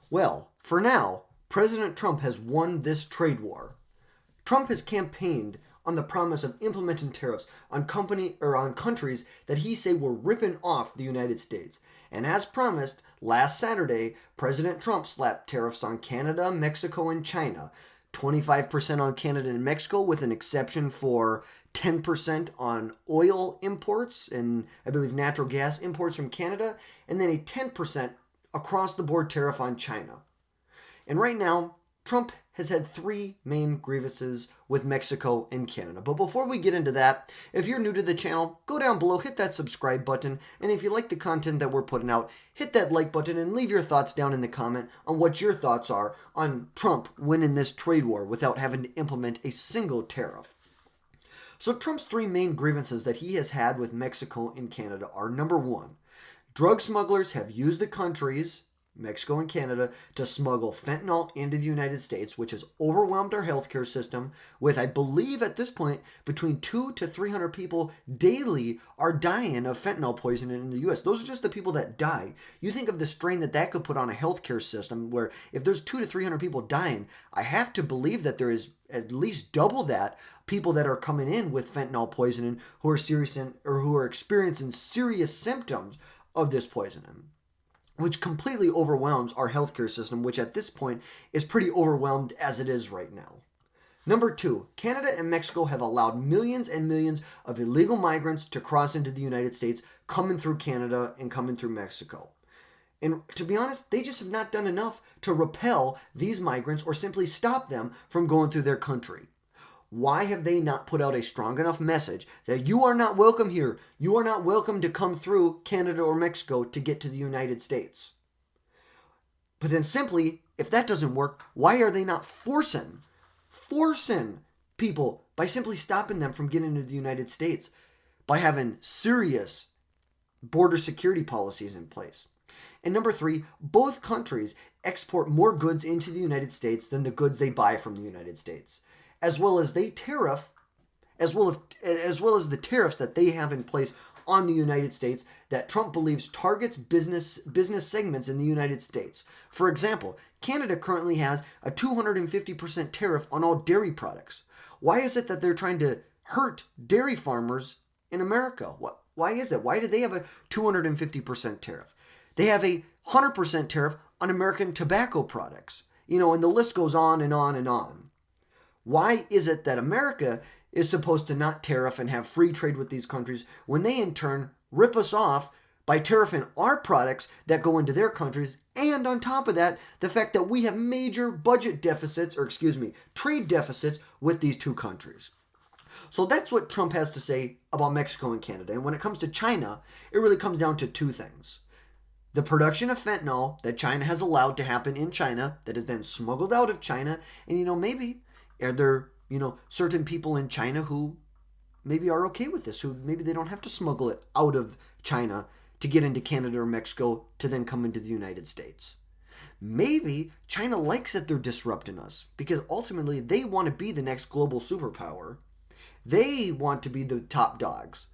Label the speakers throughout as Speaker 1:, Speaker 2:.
Speaker 1: Well, for now, President Trump has won this trade war. Trump has campaigned on the promise of implementing tariffs on countries that he say were ripping off the United States. And as promised, last Saturday, President Trump slapped tariffs on Canada, Mexico, and China. 25% on Canada and Mexico, with an exception for 10% on oil imports and I believe natural gas imports from Canada, and then a 10% across the board tariff on China. And right now, Trump has had three main grievances with Mexico and Canada. But before we get into that, if you're new to the channel, go down below, hit that subscribe button, and if you like the content that we're putting out, hit that like button and leave your thoughts down in the comment on what your thoughts are on Trump winning this trade war without having to implement a single tariff. So Trump's three main grievances that he has had with Mexico and Canada are: number one, drug smugglers have used the countries, Mexico and Canada, to smuggle fentanyl into the United States, which has overwhelmed our healthcare system with, I believe at this point, between 200 to 300 people daily are dying of fentanyl poisoning in the U.S. Those are just the people that die. You think of the strain that could put on a healthcare system where if there's 200 to 300 people dying, I have to believe that there is at least double that people that are coming in with fentanyl poisoning who are experiencing serious symptoms of this poisoning, which completely overwhelms our healthcare system, which at this point is pretty overwhelmed as it is right now. Number two, Canada and Mexico have allowed millions and millions of illegal migrants to cross into the United States, coming through Canada and coming through Mexico. And to be honest, they just have not done enough to repel these migrants or simply stop them from going through their country. Why have they not put out a strong enough message that you are not welcome here? You are not welcome to come through Canada or Mexico to get to the United States. But then simply, if that doesn't work, why are they not forcing people by simply stopping them from getting into the United States, by having serious border security policies in place? And number three, both countries export more goods into the United States than the goods they buy from the United States, as well as they tariff, as well as the tariffs that they have in place on the United States that Trump believes targets business segments in the United States. For example, Canada currently has a 250% tariff on all dairy products. Why is it that they're trying to hurt dairy farmers in America? Why is that? Why do they have a 250% tariff? They have a 100% tariff on American tobacco products. And the list goes on and on and on. Why is it that America is supposed to not tariff and have free trade with these countries when they in turn rip us off by tariffing our products that go into their countries, and on top of that, the fact that we have major trade deficits with these two countries? So that's what Trump has to say about Mexico and Canada. And when it comes to China, it really comes down to two things: the production of fentanyl that China has allowed to happen in China that is then smuggled out of China, and maybe are there certain people in China who maybe are okay with this, who maybe they don't have to smuggle it out of China to get into Canada or Mexico to then come into the United States. Maybe China likes that they're disrupting us because ultimately they want to be the next global superpower. They want to be the top dogs.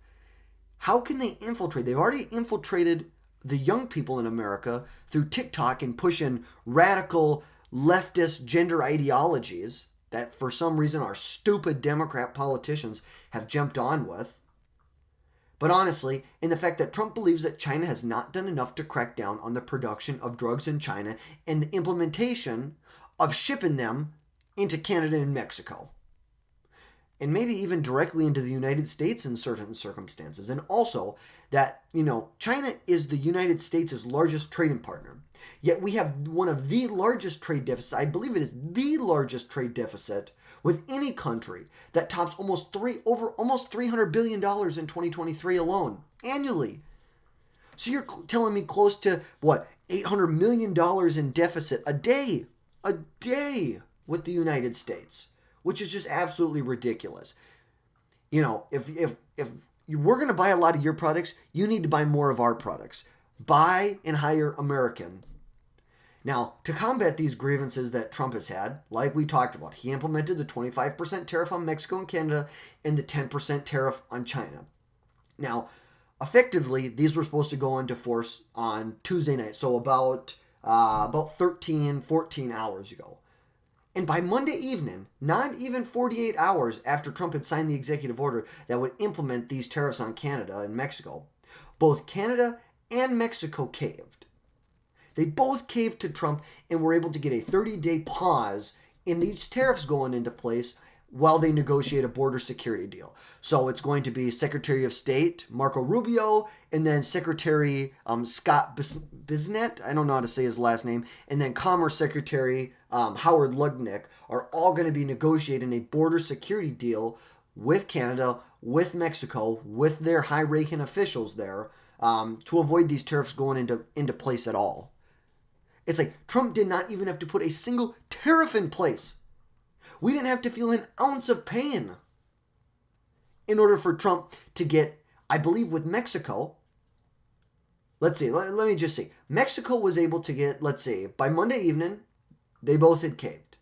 Speaker 1: How can they infiltrate? They've already infiltrated the young people in America through TikTok and pushing radical leftist gender ideologies that for some reason our stupid Democrat politicians have jumped on with. But honestly, in the fact that Trump believes that China has not done enough to crack down on the production of drugs in China and the implementation of shipping them into Canada and Mexico, and maybe even directly into the United States in certain circumstances. And also that, China is the United States' largest trading partner. Yet we have one of the largest trade deficits. I believe it is the largest trade deficit with any country that tops almost $300 billion in 2023 alone, annually. So you're telling me close to, $800 million in deficit a day with the United States, which is just absolutely ridiculous. If we're going to buy a lot of your products, you need to buy more of our products. Buy and hire American. Now, to combat these grievances that Trump has had, like we talked about, he implemented the 25% tariff on Mexico and Canada and the 10% tariff on China. Now, effectively, these were supposed to go into force on Tuesday night, so about about 13, 14 hours ago. And by Monday evening, not even 48 hours after Trump had signed the executive order that would implement these tariffs on Canada and Mexico, both Canada and Mexico caved. They both caved to Trump and were able to get a 30-day pause in these tariffs going into place while they negotiate a border security deal. So it's going to be Secretary of State Marco Rubio and then Secretary Scott Bissett, I don't know how to say his last name, and then Commerce Secretary Howard Lutnick are all going to be negotiating a border security deal with Canada, with Mexico, with their high-ranking officials there to avoid these tariffs going into place at all. It's like Trump did not even have to put a single tariff in place. We didn't have to feel an ounce of pain in order for Trump to get, I believe with Mexico, let's see, let me just see. Mexico was able to get, let's see, by Monday evening, they both had caved.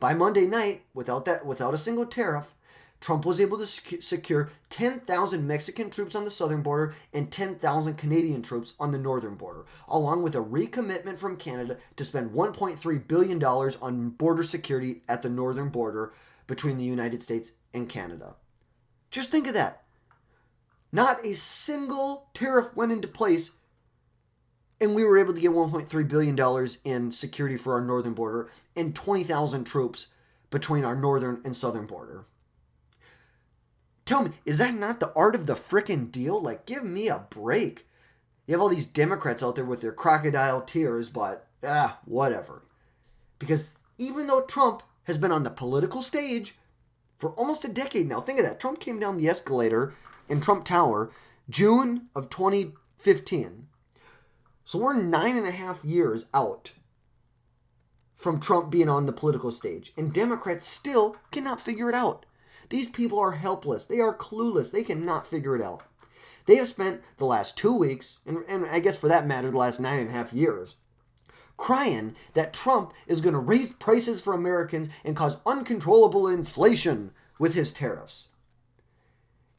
Speaker 1: By Monday night, without a single tariff, Trump was able to secure 10,000 Mexican troops on the southern border and 10,000 Canadian troops on the northern border, along with a recommitment from Canada to spend $1.3 billion on border security at the northern border between the United States and Canada. Just think of that. Not a single tariff went into place, and we were able to get $1.3 billion in security for our northern border and 20,000 troops between our northern and southern border. Tell me, is that not the art of the frickin' deal? Like, give me a break. You have all these Democrats out there with their crocodile tears, but, whatever. Because even though Trump has been on the political stage for almost a decade now, think of that. Trump came down the escalator in Trump Tower June of 2015. So we're 9.5 years out from Trump being on the political stage. And Democrats still cannot figure it out. These people are helpless. They are clueless. They cannot figure it out. They have spent the last 2 weeks, and I guess for that matter, the last 9.5 years, crying that Trump is going to raise prices for Americans and cause uncontrollable inflation with his tariffs.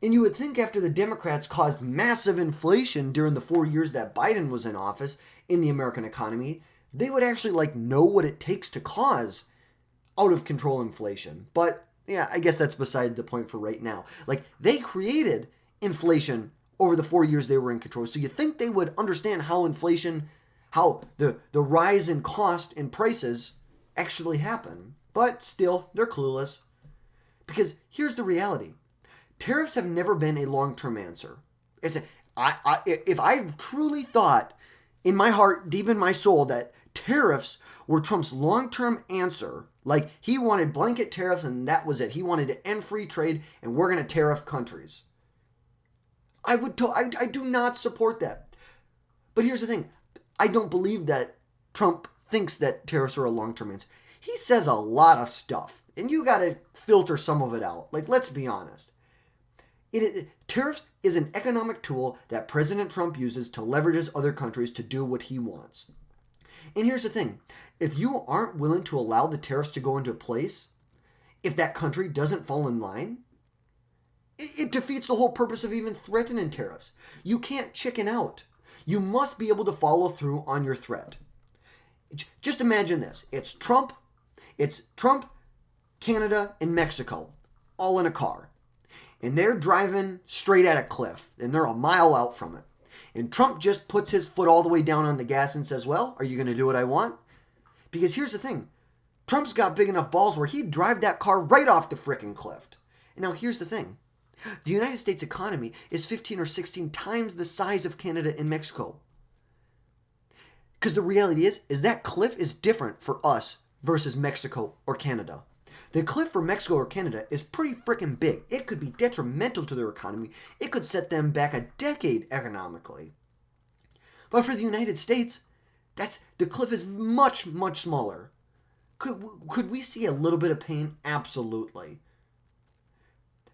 Speaker 1: And you would think after the Democrats caused massive inflation during the 4 years that Biden was in office in the American economy, they would actually know what it takes to cause out of control inflation. But yeah, I guess that's beside the point for right now. They created inflation over the 4 years they were in control. So you think they would understand how inflation, how the rise in cost and prices actually happen. But still, they're clueless. Because here's the reality. Tariffs have never been a long-term answer. If I truly thought in my heart, deep in my soul, that tariffs were Trump's long-term answer, like he wanted blanket tariffs and that was it. He wanted to end free trade and we're going to tariff countries. I do not support that. But here's the thing. I don't believe that Trump thinks that tariffs are a long-term answer. He says a lot of stuff and you got to filter some of it out. Let's be honest. Tariffs is an economic tool that President Trump uses to leverage other countries to do what he wants. And here's the thing. If you aren't willing to allow the tariffs to go into place, if that country doesn't fall in line, it defeats the whole purpose of even threatening tariffs. You can't chicken out. You must be able to follow through on your threat. Just imagine this. It's Trump, Canada, and Mexico, all in a car. And they're driving straight at a cliff, and they're a mile out from it. And Trump just puts his foot all the way down on the gas and says, well, are you going to do what I want? Because here's the thing. Trump's got big enough balls where he'd drive that car right off the frickin' cliff. And now here's the thing. The United States economy is 15 or 16 times the size of Canada and Mexico. Because the reality is that cliff is different for us versus Mexico or Canada. The cliff for Mexico or Canada is pretty freaking big. It could be detrimental to their economy. It could set them back a decade economically. But for the United States, the cliff is much, much smaller. Could we see a little bit of pain? Absolutely.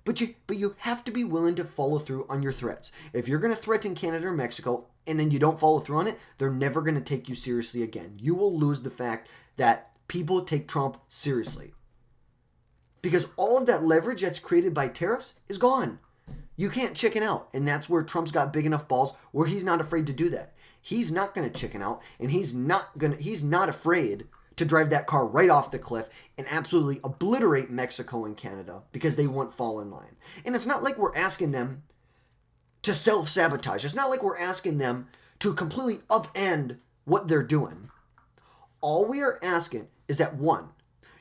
Speaker 1: But you have to be willing to follow through on your threats. If you're going to threaten Canada or Mexico and then you don't follow through on it, they're never going to take you seriously again. You will lose the fact that people take Trump seriously. Because all of that leverage that's created by tariffs is gone. You can't chicken out. And that's where Trump's got big enough balls where he's not afraid to do that. He's not going to chicken out, and he's not afraid to drive that car right off the cliff and absolutely obliterate Mexico and Canada because they won't fall in line. And it's not like we're asking them to self-sabotage. It's not like we're asking them to completely upend what they're doing. All we are asking is that, one,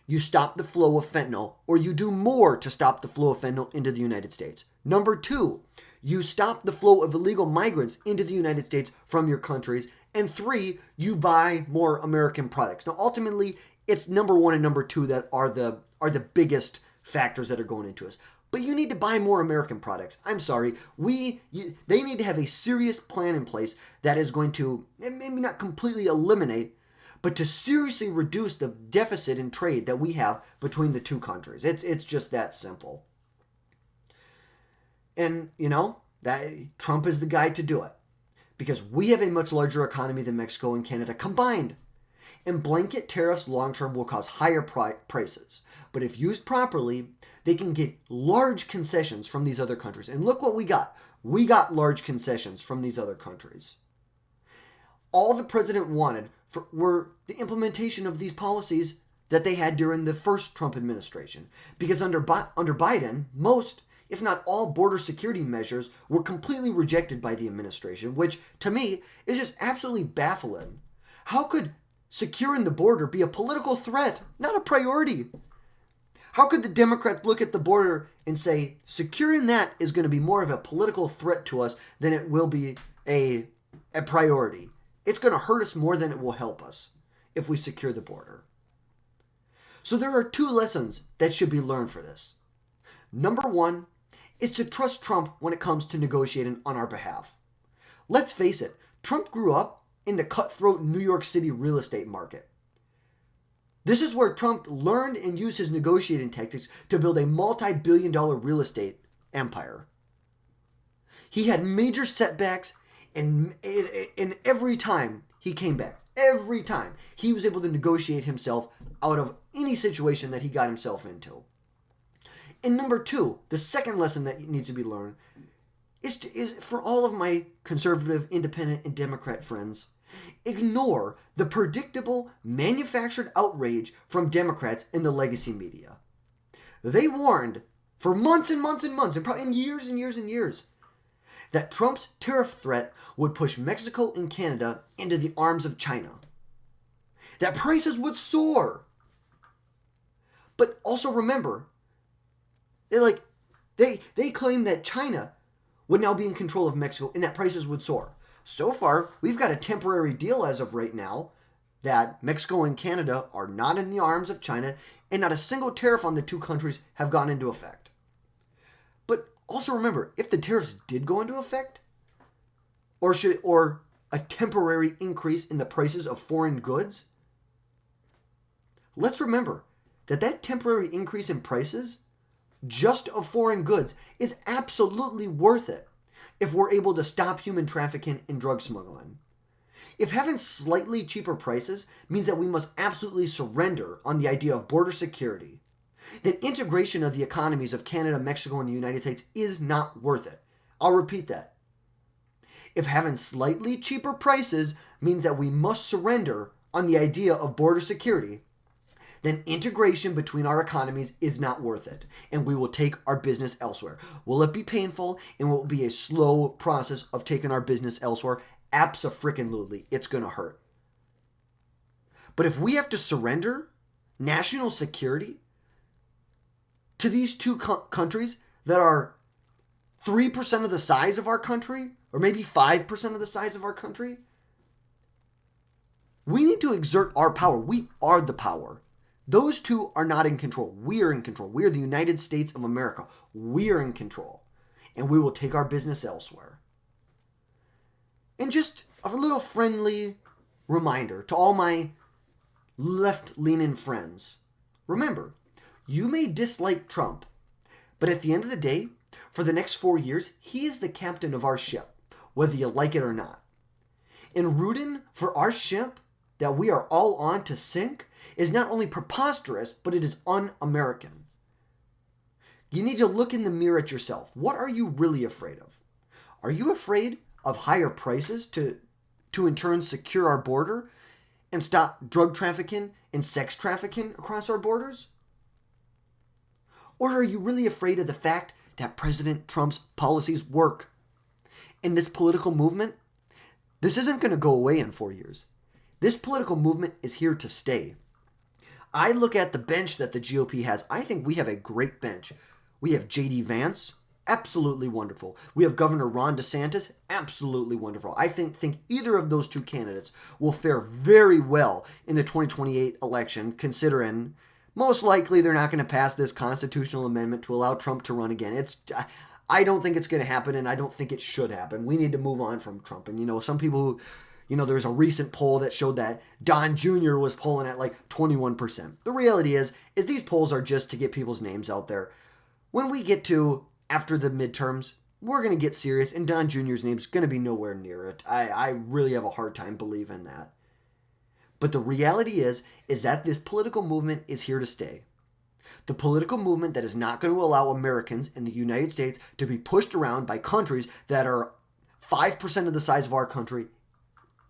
Speaker 1: you stop the flow of fentanyl, or you do more to stop the flow of fentanyl into the United States. Number two, you stop the flow of illegal migrants into the United States from your countries. And three, you buy more American products. Now, ultimately, it's number one and number two that are the biggest factors that are going into us. But you need to buy more American products. I'm sorry. They need to have a serious plan in place that is going to maybe not completely eliminate, but to seriously reduce the deficit in trade that we have between the two countries. It's just that simple. And, that Trump is the guy to do it. Because we have a much larger economy than Mexico and Canada combined. And blanket tariffs long-term will cause higher prices. But if used properly, they can get large concessions from these other countries. And look what we got. We got large concessions from these other countries. All the president wanted were the implementation of these policies that they had during the first Trump administration. Because under Biden, most, if not all, border security measures were completely rejected by the administration, which, to me, is just absolutely baffling. How could securing the border be a political threat, not a priority? How could the Democrats look at the border and say, securing that is going to be more of a political threat to us than it will be a priority? It's going to hurt us more than it will help us if we secure the border. So there are two lessons that should be learned for this. Number one is to trust Trump when it comes to negotiating on our behalf. Let's face it, Trump grew up in the cutthroat New York City real estate market. This is where Trump learned and used his negotiating tactics to build a multi-billion-dollar real estate empire. He had major setbacks, and every time he came back, every time he was able to negotiate himself out of any situation that he got himself into. And number two, the second lesson that needs to be learned is for all of my conservative, independent, and Democrat friends, ignore the predictable, manufactured outrage from Democrats in the legacy media. They warned for months and months and months, and probably years and years and years, that Trump's tariff threat would push Mexico and Canada into the arms of China. That prices would soar. But also remember, they claim that China would now be in control of Mexico and that prices would soar. So far, we've got a temporary deal as of right now that Mexico and Canada are not in the arms of China, and not a single tariff on the two countries have gone into effect. But also remember, if the tariffs did go into effect, or a temporary increase in the prices of foreign goods, let's remember that temporary increase in prices just of foreign goods is absolutely worth it if we're able to stop human trafficking and drug smuggling. If having slightly cheaper prices means that we must absolutely surrender on the idea of border security, then integration of the economies of Canada, Mexico, and the United States is not worth it. I'll repeat that. If having slightly cheaper prices means that we must surrender on the idea of border security, then integration between our economies is not worth it, and we will take our business elsewhere. Will it be painful, and will it be a slow process of taking our business elsewhere? Abso-frickin-lutely, it's going to hurt. But if we have to surrender national security to these two countries that are 3% of the size of our country, or maybe 5% of the size of our country, we need to exert our power. We are the power. Those two are not in control. We are in control. We are the United States of America. We are in control. And we will take our business elsewhere. And just a little friendly reminder to all my left-leaning friends. Remember, you may dislike Trump, but at the end of the day, for the next 4 years, he is the captain of our ship, whether you like it or not. And rooting for our ship that we are all on to sink is not only preposterous, but it is un-American. You need to look in the mirror at yourself. What are you really afraid of? Are you afraid of higher prices to to in turn secure our border and stop drug trafficking and sex trafficking across our borders? Or are you really afraid of the fact that President Trump's policies work? And this political movement, this isn't going to go away in 4 years. This political movement is here to stay. I look at the bench that the GOP has. I think we have a great bench. We have J.D. Vance, absolutely wonderful. We have Governor Ron DeSantis, absolutely wonderful. I think either of those two candidates will fare very well in the 2028 election, considering most likely they're not going to pass this constitutional amendment to allow Trump to run again. I don't think it's going to happen, and I don't think it should happen. We need to move on from Trump. And, some people who, there was a recent poll that showed that Don Jr. was polling at like 21%. The reality is these polls are just to get people's names out there. When we get to after the midterms, we're going to get serious, and Don Jr.'s name's going to be nowhere near it. I really have a hard time believing that. But the reality is that this political movement is here to stay. The political movement that is not going to allow Americans in the United States to be pushed around by countries that are 5% of the size of our country,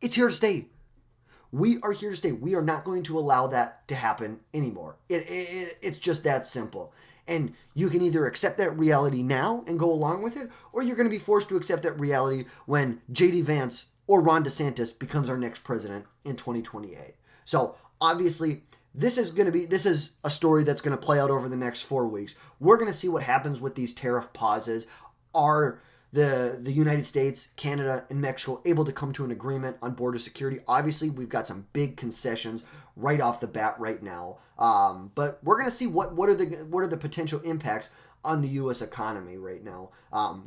Speaker 1: it's here to stay. We are here to stay. We are not going to allow that to happen anymore. It's just that simple. And you can either accept that reality now and go along with it, or you're going to be forced to accept that reality when J.D. Vance or Ron DeSantis becomes our next president in 2028. So obviously, this is a story that's going to play out over the next 4 weeks. We're going to see what happens with these tariff pauses. Are the United States, Canada, and Mexico able to come to an agreement on border security? Obviously, we've got some big concessions right off the bat right now. But we're going to see what are the potential impacts on the U.S. economy right now.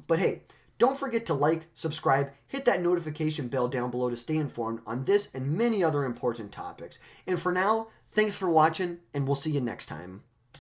Speaker 1: But hey, don't forget to like, subscribe, hit that notification bell down below to stay informed on this and many other important topics. And for now, thanks for watching, and we'll see you next time.